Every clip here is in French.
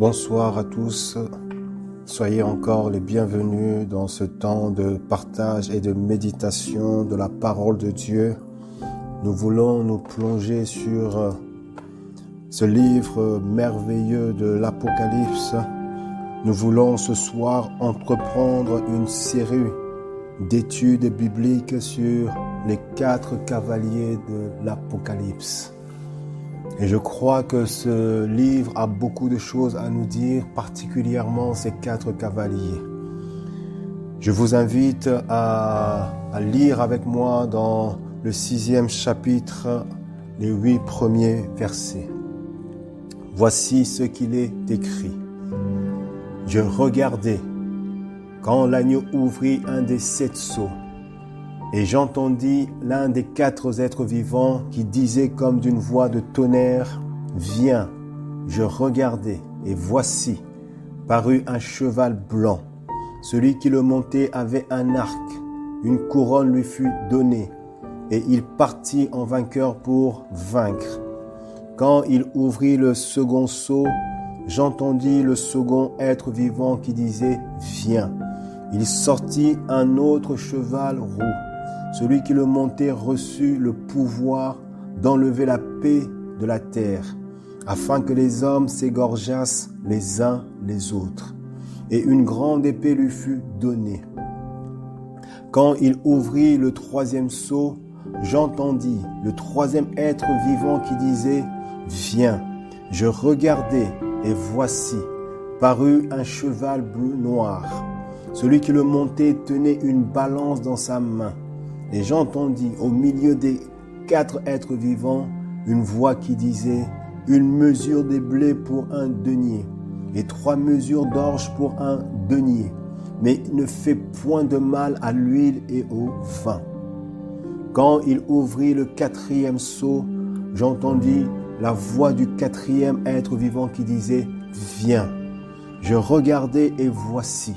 Bonsoir à tous, soyez encore les bienvenus dans ce temps de partage et de méditation de la parole de Dieu. Nous voulons nous plonger sur ce livre merveilleux de l'Apocalypse. Nous voulons ce soir entreprendre une série d'études bibliques sur les 4 cavaliers de l'Apocalypse. Et je crois que ce livre a beaucoup de choses à nous dire, particulièrement ces 4 cavaliers. Je vous invite à lire avec moi dans le 6e chapitre, les 8 premiers versets. Voici ce qu'il est écrit. Je regardais quand l'agneau ouvrit un des 7 sceaux, et j'entendis l'un des 4 êtres vivants qui disait comme d'une voix de tonnerre, « Viens !» Je regardai, et voici, parut un cheval blanc. Celui qui le montait avait un arc. Une couronne lui fut donnée, et il partit en vainqueur pour vaincre. Quand il ouvrit le second sceau, j'entendis le second être vivant qui disait, « Viens !» Il sortit un autre cheval roux. Celui qui le montait reçut le pouvoir d'enlever la paix de la terre, afin que les hommes s'égorgeassent les uns les autres. Et une grande épée lui fut donnée. Quand il ouvrit le 3e sceau, j'entendis le 3e être vivant qui disait, « Viens !» Je regardai, et voici, parut un cheval bleu noir. Celui qui le montait tenait une balance dans sa main. Et j'entendis au milieu des 4 êtres vivants une voix qui disait, « Une mesure de blé pour un denier, et 3 mesures d'orge pour un denier, mais ne fait point de mal à l'huile et au vin. » Quand il ouvrit le 4e sceau, j'entendis la voix du 4e être vivant qui disait, « Viens !» Je regardai et voici,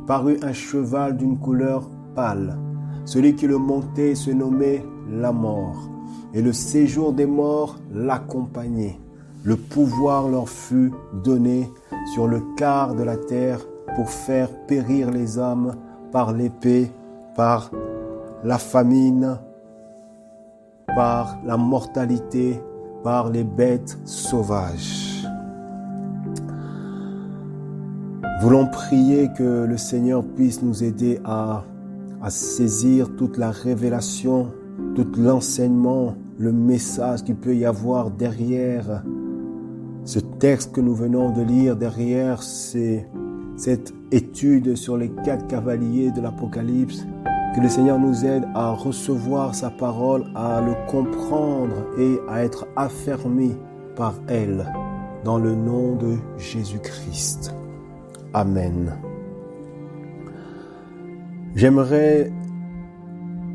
parut un cheval d'une couleur pâle. Celui qui le montait se nommait la mort, et le séjour des morts l'accompagnait. Le pouvoir leur fut donné sur le quart de la terre pour faire périr les hommes par l'épée, par la famine, par la mortalité, par les bêtes sauvages. Voulons prier que le Seigneur puisse nous aider à saisir toute la révélation, tout l'enseignement, le message qu'il peut y avoir derrière ce texte que nous venons de lire, derrière cette étude sur les 4 cavaliers de l'Apocalypse. Que le Seigneur nous aide à recevoir sa parole, à le comprendre et à être affermi par elle, dans le nom de Jésus-Christ. Amen. J'aimerais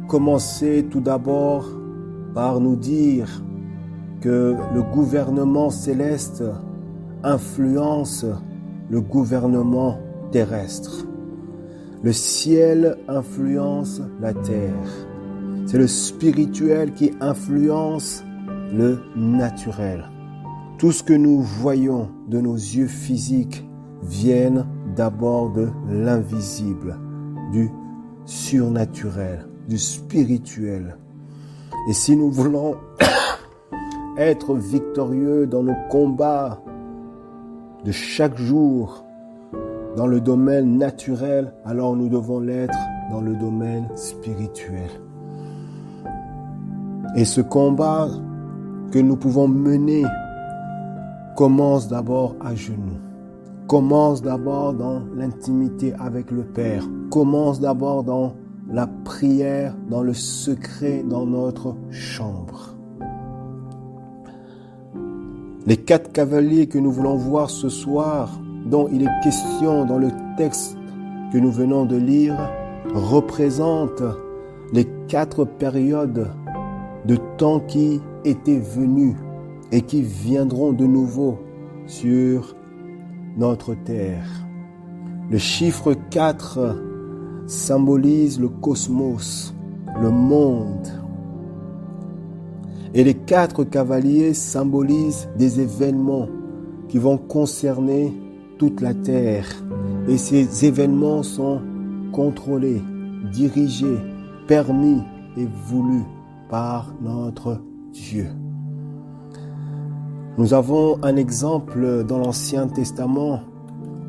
commencer tout d'abord par nous dire que le gouvernement céleste influence le gouvernement terrestre. Le ciel influence la terre. C'est le spirituel qui influence le naturel. Tout ce que nous voyons de nos yeux physiques vient d'abord de l'invisible, du surnaturel, du spirituel. Et si nous voulons être victorieux dans nos combats de chaque jour, dans le domaine naturel, alors nous devons l'être dans le domaine spirituel. Et ce combat que nous pouvons mener commence d'abord à genoux. Commence d'abord dans l'intimité avec le Père. Commence d'abord dans la prière, dans le secret, dans notre chambre. Les 4 cavaliers que nous voulons voir ce soir, dont il est question dans le texte que nous venons de lire, représentent les 4 périodes de temps qui étaient venues et qui viendront de nouveau sur notre terre. Le chiffre 4 symbolise le cosmos, le monde. Et les 4 cavaliers symbolisent des événements qui vont concerner toute la terre. Et ces événements sont contrôlés, dirigés, permis et voulus par notre Dieu. Nous avons un exemple dans l'Ancien Testament.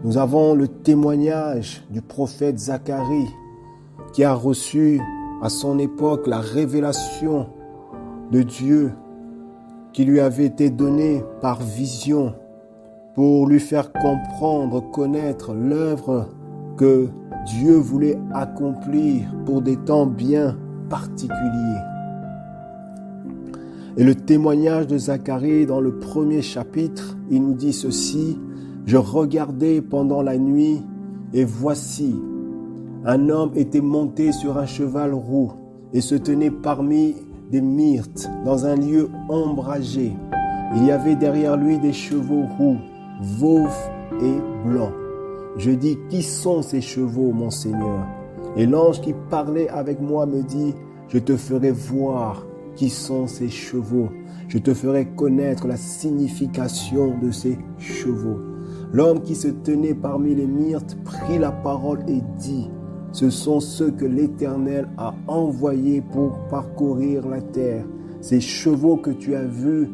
Nous avons le témoignage du prophète Zacharie qui a reçu à son époque la révélation de Dieu qui lui avait été donnée par vision pour lui faire comprendre, connaître l'œuvre que Dieu voulait accomplir pour des temps bien particuliers. Et le témoignage de Zacharie dans le premier chapitre, il nous dit ceci: « Je regardais pendant la nuit et voici, un homme était monté sur un cheval roux et se tenait parmi des myrtes dans un lieu ombragé. Il y avait derrière lui des chevaux roux, veufs et blancs. Je dis, qui sont ces chevaux, mon Seigneur? Et l'ange qui parlait avec moi me dit, je te ferai voir qui sont ces chevaux. Je te ferai connaître la signification de ces chevaux. L'homme qui se tenait parmi les myrtes prit la parole et dit, ce sont ceux que l'Éternel a envoyés pour parcourir la terre. Ces chevaux que tu as vus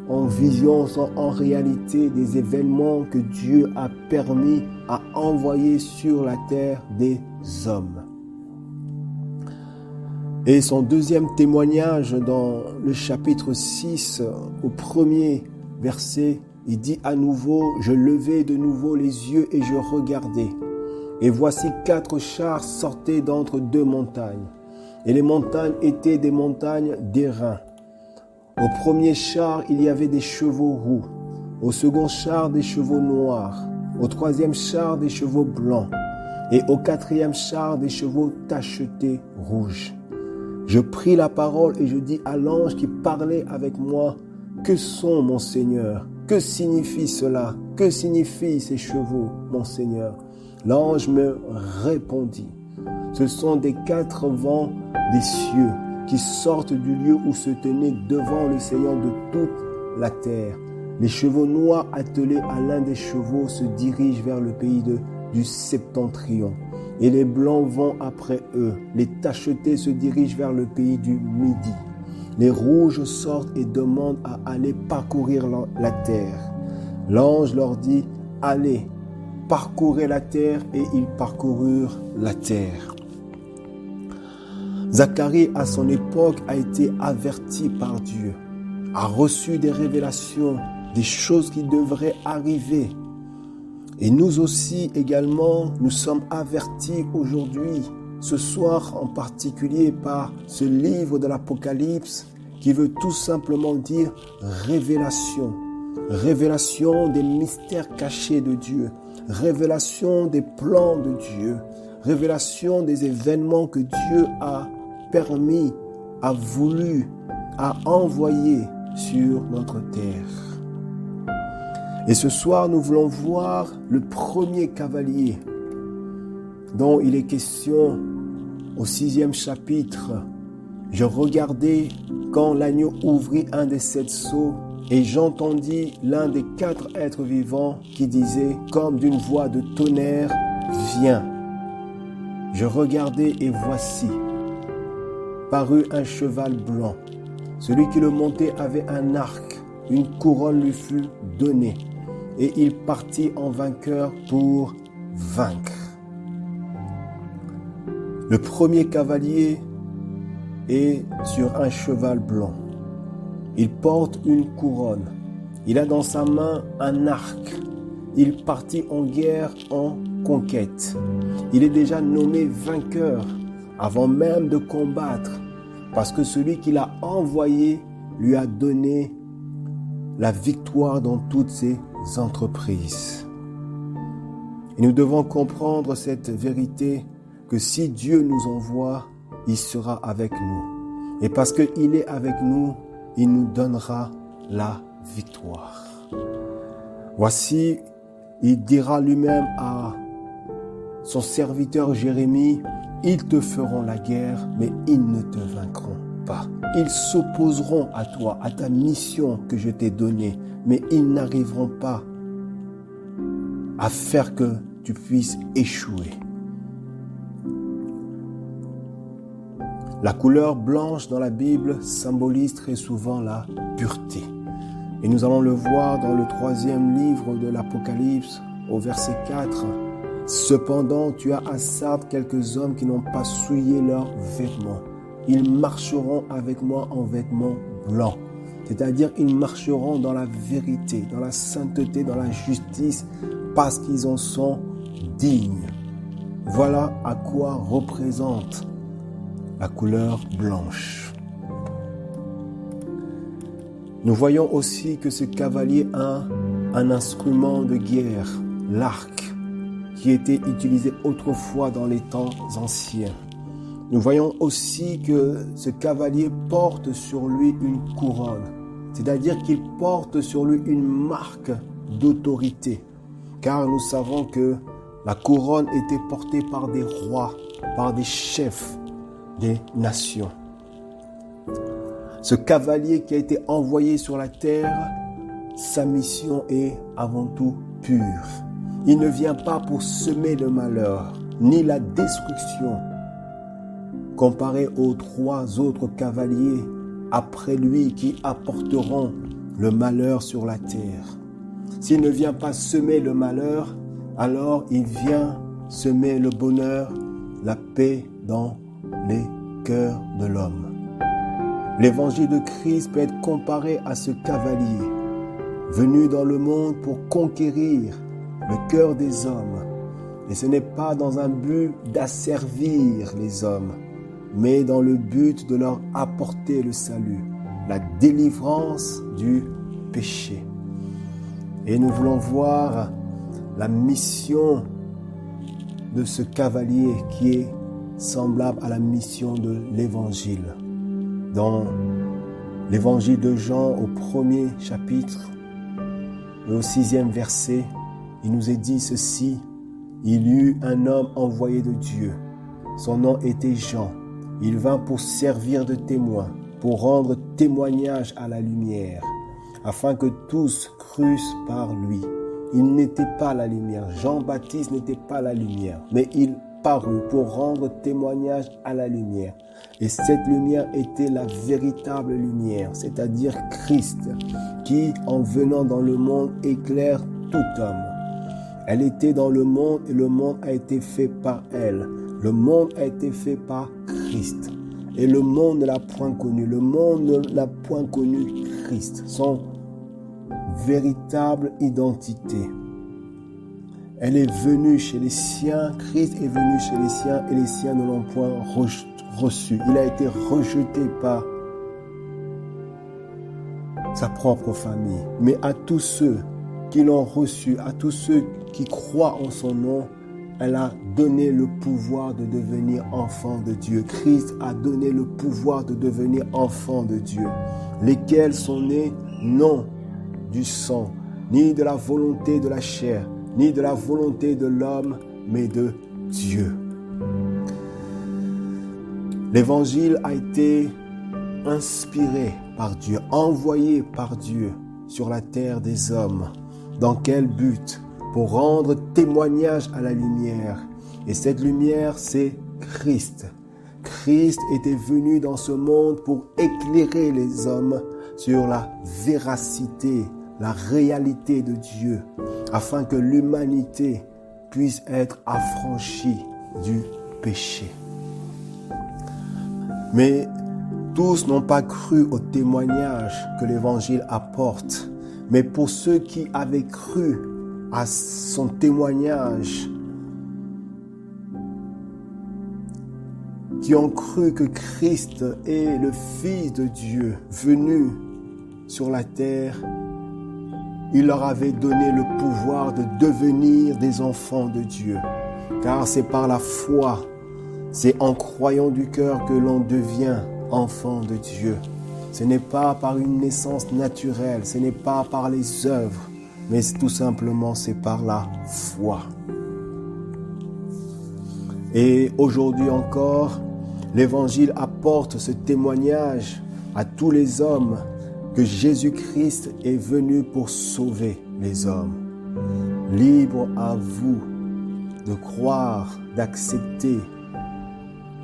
en vision sont en réalité des événements que Dieu a permis à envoyer sur la terre des hommes. Et son deuxième témoignage dans le chapitre 6, au premier verset, il dit à nouveau, je levai de nouveau les yeux et je regardai. Et voici 4 chars sortaient d'entre 2 montagnes. Et les montagnes étaient des montagnes d'airain. Au premier char, il y avait des chevaux roux. Au second char, des chevaux noirs. Au troisième char, des chevaux blancs. Et au quatrième char, des chevaux tachetés rouges. Je pris la parole et je dis à l'ange qui parlait avec moi, que sont, mon Seigneur? Que signifie cela? Que signifient ces chevaux, mon Seigneur? L'ange me répondit, ce sont des 4 vents des cieux qui sortent du lieu où se tenait devant le Seigneur de toute la terre. Les chevaux noirs attelés à l'un des chevaux se dirigent vers le pays du septentrion. Et les blancs vont après eux. Les tachetés se dirigent vers le pays du midi. Les rouges sortent et demandent à aller parcourir la terre. L'ange leur dit, allez, parcourez la terre, et ils parcoururent la terre. Zacharie, à son époque, a été averti par Dieu, a reçu des révélations, des choses qui devraient arriver. Et nous aussi également, nous sommes avertis aujourd'hui, ce soir en particulier par ce livre de l'Apocalypse qui veut tout simplement dire révélation. Révélation des mystères cachés de Dieu, révélation des plans de Dieu, révélation des événements que Dieu a permis, a voulu, a envoyé sur notre terre. Et ce soir, nous voulons voir le premier cavalier dont il est question au 6e chapitre. Je regardai quand l'agneau ouvrit un des 7 sceaux et j'entendis l'un des 4 êtres vivants qui disait comme d'une voix de tonnerre, viens. Je regardai et voici, parut un cheval blanc. Celui qui le montait avait un arc, une couronne lui fut donnée. Et il partit en vainqueur pour vaincre. Le premier cavalier est sur un cheval blanc. Il porte une couronne. Il a dans sa main un arc. Il partit en guerre, en conquête. Il est déjà nommé vainqueur avant même de combattre, parce que celui qui l'a envoyé lui a donné la victoire dans toutes ses entreprises. Et nous devons comprendre cette vérité que si Dieu nous envoie, il sera avec nous. Et parce qu'il est avec nous, il nous donnera la victoire. Voici, il dira lui-même à son serviteur Jérémie, ils te feront la guerre, mais ils ne te vaincront pas. Ils s'opposeront à toi, à ta mission que je t'ai donnée, mais ils n'arriveront pas à faire que tu puisses échouer. La couleur blanche dans la Bible symbolise très souvent la pureté. Et nous allons le voir dans le 3e livre de l'Apocalypse, au verset 4. Cependant, tu as à Sardes quelques hommes qui n'ont pas souillé leurs vêtements. Ils marcheront avec moi en vêtements blancs. C'est-à-dire, ils marcheront dans la vérité, dans la sainteté, dans la justice, parce qu'ils en sont dignes. Voilà à quoi représente la couleur blanche. Nous voyons aussi que ce cavalier a un instrument de guerre, l'arc, qui était utilisé autrefois dans les temps anciens. Nous voyons aussi que ce cavalier porte sur lui une couronne, c'est-à-dire qu'il porte sur lui une marque d'autorité, car nous savons que la couronne était portée par des rois, par des chefs des nations. Ce cavalier qui a été envoyé sur la terre, sa mission est avant tout pure. Il ne vient pas pour semer le malheur, ni la destruction, comparé aux 3 autres cavaliers après lui qui apporteront le malheur sur la terre. S'il ne vient pas semer le malheur, alors il vient semer le bonheur, la paix dans les cœurs de l'homme. L'évangile de Christ peut être comparé à ce cavalier, venu dans le monde pour conquérir le cœur des hommes. Et ce n'est pas dans un but d'asservir les hommes, mais dans le but de leur apporter le salut, la délivrance du péché. Et nous voulons voir la mission de ce cavalier qui est semblable à la mission de l'Évangile. Dans l'Évangile de Jean, au 1er chapitre et au 6e verset, il nous est dit ceci: il y eut un homme envoyé de Dieu. Son nom était Jean. Il vint pour servir de témoin, pour rendre témoignage à la lumière, afin que tous crussent par lui. Il n'était pas la lumière. Jean-Baptiste n'était pas la lumière, mais il parut pour rendre témoignage à la lumière. Et cette lumière était la véritable lumière, c'est-à-dire Christ, qui, en venant dans le monde, éclaire tout homme. Elle était dans le monde et le monde a été fait par elle. Le monde a été fait par Christ. Et le monde ne l'a point connu. Le monde n'a point connu Christ, son véritable identité. Elle est venue chez les siens, Christ est venu chez les siens et les siens ne l'ont point reçu. Il a été rejeté par sa propre famille. Mais à tous ceux qui l'ont reçu, à tous ceux qui croient en son nom, elle a donné le pouvoir de devenir enfant de Dieu. Christ a donné le pouvoir de devenir enfant de Dieu, lesquels sont nés non du sang, ni de la volonté de la chair, ni de la volonté de l'homme, mais de Dieu. L'évangile a été inspiré par Dieu, envoyé par Dieu sur la terre des hommes. Dans quel but? Pour rendre témoignage à la lumière. Et cette lumière, c'est Christ. Christ était venu dans ce monde pour éclairer les hommes sur la véracité, la réalité de Dieu, afin que l'humanité puisse être affranchie du péché. Mais tous n'ont pas cru au témoignage que l'Évangile apporte. Mais pour ceux qui avaient cru à son témoignage, qui ont cru que Christ est le Fils de Dieu venu sur la terre, il leur avait donné le pouvoir de devenir des enfants de Dieu. Car c'est par la foi, c'est en croyant du cœur que l'on devient enfant de Dieu. Ce n'est pas par une naissance naturelle, ce n'est pas par les œuvres, mais tout simplement c'est par la foi. Et aujourd'hui encore, L'Évangile apporte ce témoignage à tous les hommes que Jésus-Christ est venu pour sauver les hommes. Libre à vous de croire, d'accepter,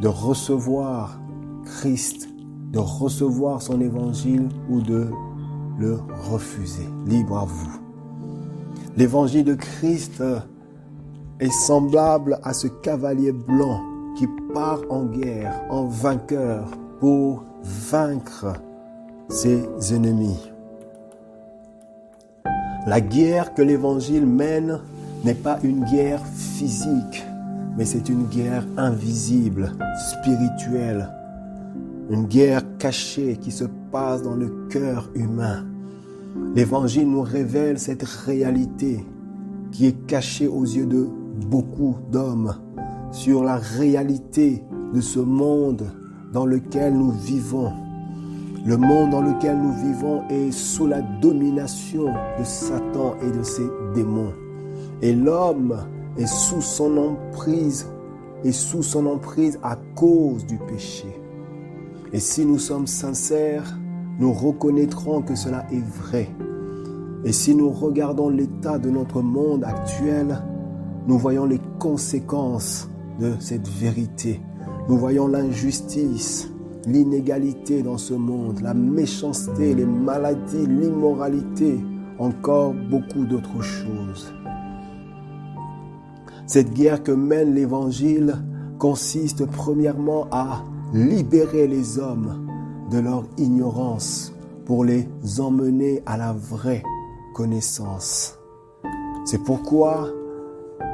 de recevoir Christ, de recevoir son Évangile ou de le refuser. Libre à vous. L'Évangile de Christ est semblable à ce cavalier blanc qui part en guerre, en vainqueur, pour vaincre ses ennemis. La guerre que l'Évangile mène n'est pas une guerre physique, mais c'est une guerre invisible, spirituelle, une guerre cachée qui se passe dans le cœur humain. L'Évangile nous révèle cette réalité qui est cachée aux yeux de beaucoup d'hommes sur la réalité de ce monde dans lequel nous vivons. Le monde dans lequel nous vivons est sous la domination de Satan et de ses démons. Et l'homme est sous son emprise à cause du péché. Et si nous sommes sincères, nous reconnaîtrons que cela est vrai. Et si nous regardons l'état de notre monde actuel, nous voyons les conséquences de cette vérité. Nous voyons l'injustice, l'inégalité dans ce monde, la méchanceté, les maladies, l'immoralité, encore beaucoup d'autres choses. Cette guerre que mène l'Évangile consiste premièrement à libérer les hommes de leur ignorance pour les emmener à la vraie connaissance. C'est pourquoi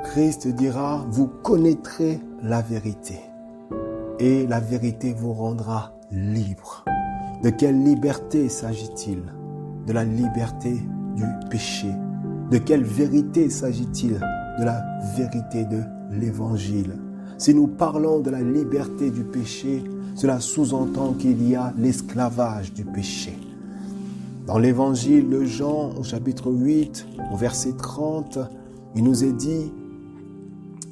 Christ dira, vous connaîtrez la vérité et la vérité vous rendra libre. De quelle liberté s'agit-il? De la liberté du péché. De quelle vérité s'agit-il? De la vérité de l'Évangile. Si nous parlons de la liberté du péché, cela sous-entend qu'il y a l'esclavage du péché. Dans l'Évangile de Jean, au chapitre 8, au verset 30, il nous est dit,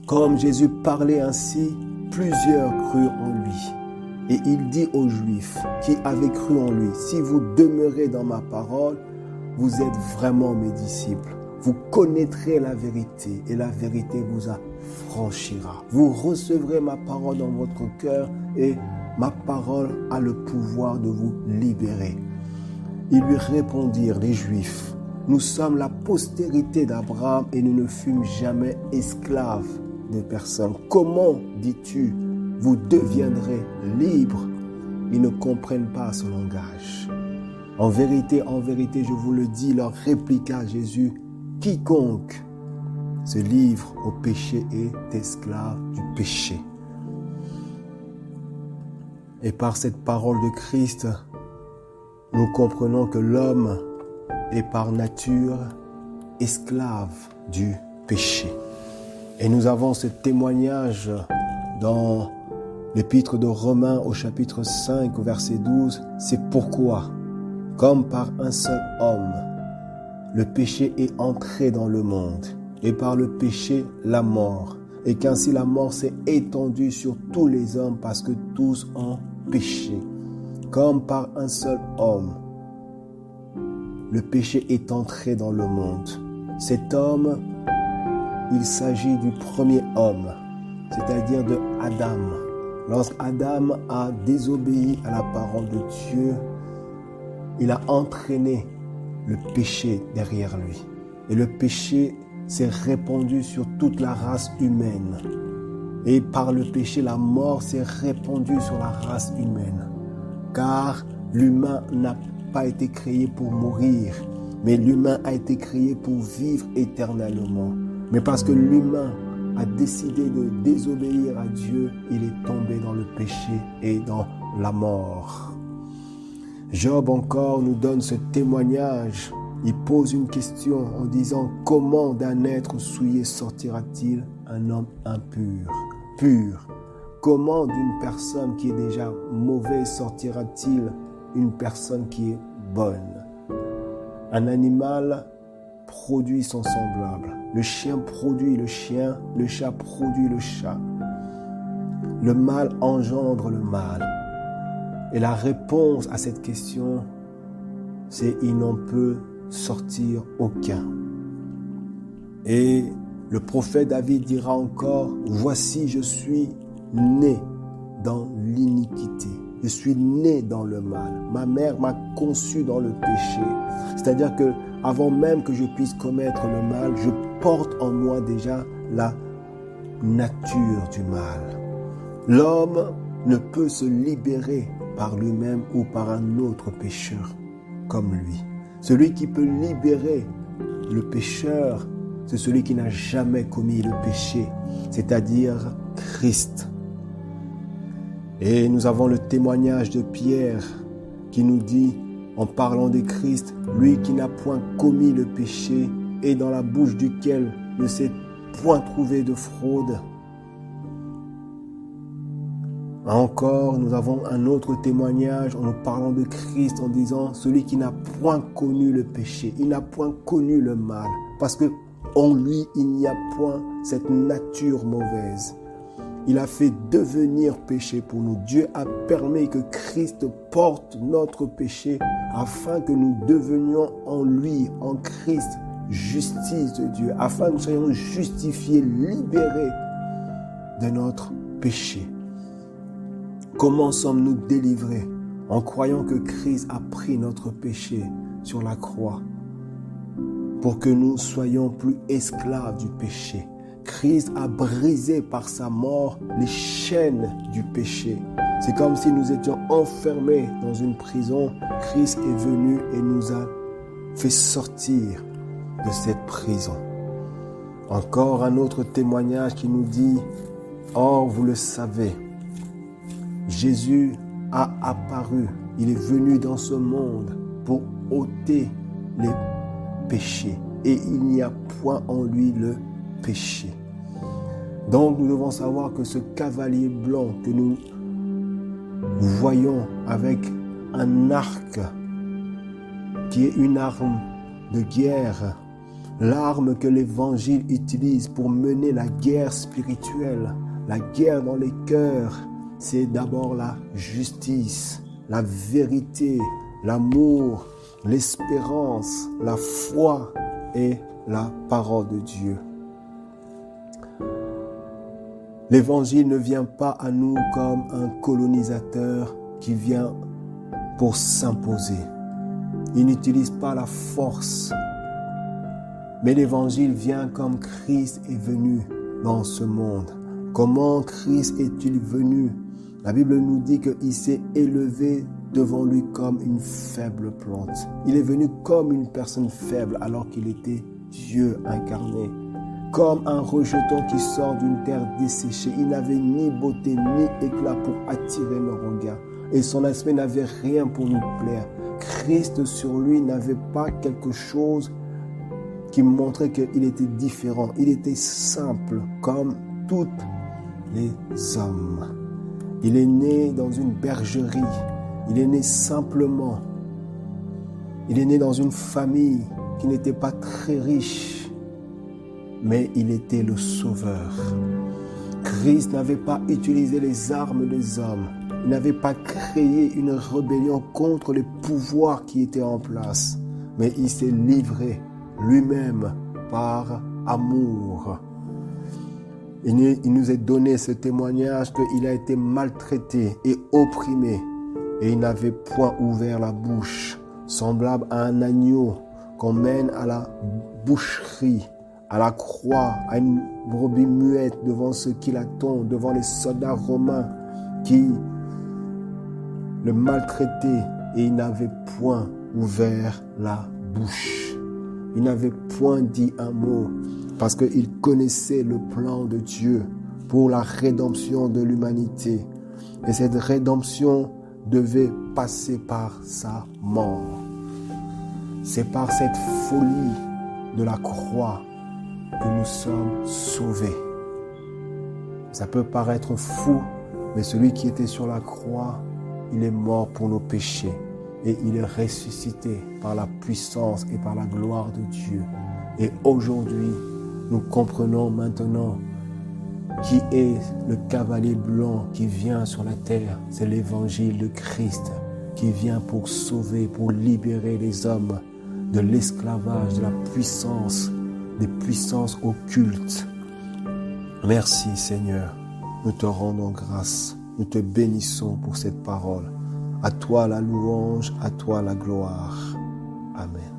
comme Jésus parlait ainsi, plusieurs crurent en lui. Et il dit aux Juifs qui avaient cru en lui, si vous demeurez dans ma parole, vous êtes vraiment mes disciples. Vous connaîtrez la vérité et la vérité vous affranchira. Vous recevrez ma parole dans votre cœur et ma parole a le pouvoir de vous libérer. Ils lui répondirent, les Juifs, nous sommes la postérité d'Abraham et nous ne fûmes jamais esclaves de personne. Comment, dis-tu, vous deviendrez libres? Ils ne comprennent pas ce langage. En vérité, je vous le dis, leur répliqua Jésus, quiconque se livre au péché est esclave du péché. Et par cette parole de Christ, nous comprenons que l'homme est par nature esclave du péché. Et nous avons ce témoignage dans l'épître de Romains au chapitre 5 au verset 12. C'est pourquoi, comme par un seul homme, le péché est entré dans le monde, et par le péché, la mort. Et qu'ainsi la mort s'est étendue sur tous les hommes parce que tous ont péché. Comme par un seul homme, le péché est entré dans le monde. Cet homme, il s'agit du premier homme, c'est-à-dire de Adam. Lorsqu'Adam a désobéi à la parole de Dieu, il a entraîné le péché derrière lui. Et le péché s'est répandu sur toute la race humaine. Et par le péché, la mort s'est répandue sur la race humaine. Car l'humain n'a pas été créé pour mourir, mais l'humain a été créé pour vivre éternellement. Mais parce que l'humain a décidé de désobéir à Dieu, il est tombé dans le péché et dans la mort. Job encore nous donne ce témoignage. Il pose une question en disant « Comment d'un être souillé sortira-t-il un homme impur, pur ?» Comment d'une personne qui est déjà mauvaise sortira-t-il une personne qui est bonne? Un animal produit son semblable. Le chien produit le chien, le chat produit le chat. Le mal engendre le mal. Et la réponse à cette question, c'est il n'en peut sortir aucun. Et le prophète David dira encore, voici je suis né dans l'iniquité. Je suis né dans le mal. Ma mère m'a conçu dans le péché. C'est-à-dire que avant même que je puisse commettre le mal, je porte en moi déjà la nature du mal. L'homme ne peut se libérer par lui-même ou par un autre pécheur comme lui. Celui qui peut libérer le pécheur, c'est celui qui n'a jamais commis le péché, c'est-à-dire Christ. Et nous avons le témoignage de Pierre qui nous dit, en parlant de Christ, lui qui n'a point commis le péché et dans la bouche duquel ne s'est point trouvé de fraude. Encore, nous avons un autre témoignage en nous parlant de Christ en disant, celui qui n'a point connu le péché, il n'a point connu le mal, parce que en lui, il n'y a point cette nature mauvaise. Il a fait devenir péché pour nous. Dieu a permis que Christ porte notre péché afin que nous devenions en lui, en Christ, justice de Dieu, afin que nous soyons justifiés, libérés de notre péché. Comment sommes-nous délivrés? En croyant que Christ a pris notre péché sur la croix pour que nous soyons plus esclaves du péché. Christ a brisé par sa mort les chaînes du péché. C'est comme si nous étions enfermés dans une prison. Christ est venu et nous a fait sortir de cette prison. Encore un autre témoignage qui nous dit, « Or, vous le savez, Jésus a apparu, il est venu dans ce monde pour ôter les péchés et il n'y a point en lui le péché. » Donc nous devons savoir que ce cavalier blanc que nous voyons avec un arc qui est une arme de guerre, l'arme que l'Évangile utilise pour mener la guerre spirituelle, la guerre dans les cœurs, c'est d'abord la justice, la vérité, l'amour, l'espérance, la foi et la parole de Dieu. L'Évangile ne vient pas à nous comme un colonisateur qui vient pour s'imposer. Il n'utilise pas la force, mais l'Évangile vient comme Christ est venu dans ce monde. Comment Christ est-il venu? La Bible nous dit qu'il s'est élevé devant lui comme une faible plante. Il est venu comme une personne faible alors qu'il était Dieu incarné. Comme un rejeton qui sort d'une terre desséchée. Il n'avait ni beauté ni éclat pour attirer nos regards. Et son aspect n'avait rien pour nous plaire. Christ sur lui n'avait pas quelque chose qui montrait qu'il était différent. Il était simple comme tous les hommes. Il est né dans une bergerie. Il est né simplement. Il est né dans une famille qui n'était pas très riche. Mais il était le sauveur. Christ n'avait pas utilisé les armes des hommes. Il n'avait pas créé une rébellion contre les pouvoirs qui étaient en place. Mais il s'est livré lui-même par amour. Il nous est donné ce témoignage qu'il a été maltraité et opprimé. Et il n'avait point ouvert la bouche, semblable à un agneau qu'on mène à la boucherie, à la croix, à une brebis muette devant ceux qui l'attendent, devant les soldats romains qui le maltraitaient, et il n'avait point ouvert la bouche. Il n'avait point dit un mot parce qu'il connaissait le plan de Dieu pour la rédemption de l'humanité. Et cette rédemption devait passer par sa mort. C'est par cette folie de la croix que nous sommes sauvés. Ça peut paraître fou, mais celui qui était sur la croix, il est mort pour nos péchés et il est ressuscité par la puissance et par la gloire de Dieu. Et aujourd'hui, nous comprenons maintenant qui est le cavalier blanc qui vient sur la terre. C'est l'évangile de Christ qui vient pour sauver, pour libérer les hommes de l'esclavage, de la puissance, des puissances occultes. Merci Seigneur, nous te rendons grâce, nous te bénissons pour cette parole. À toi la louange, à toi la gloire. Amen.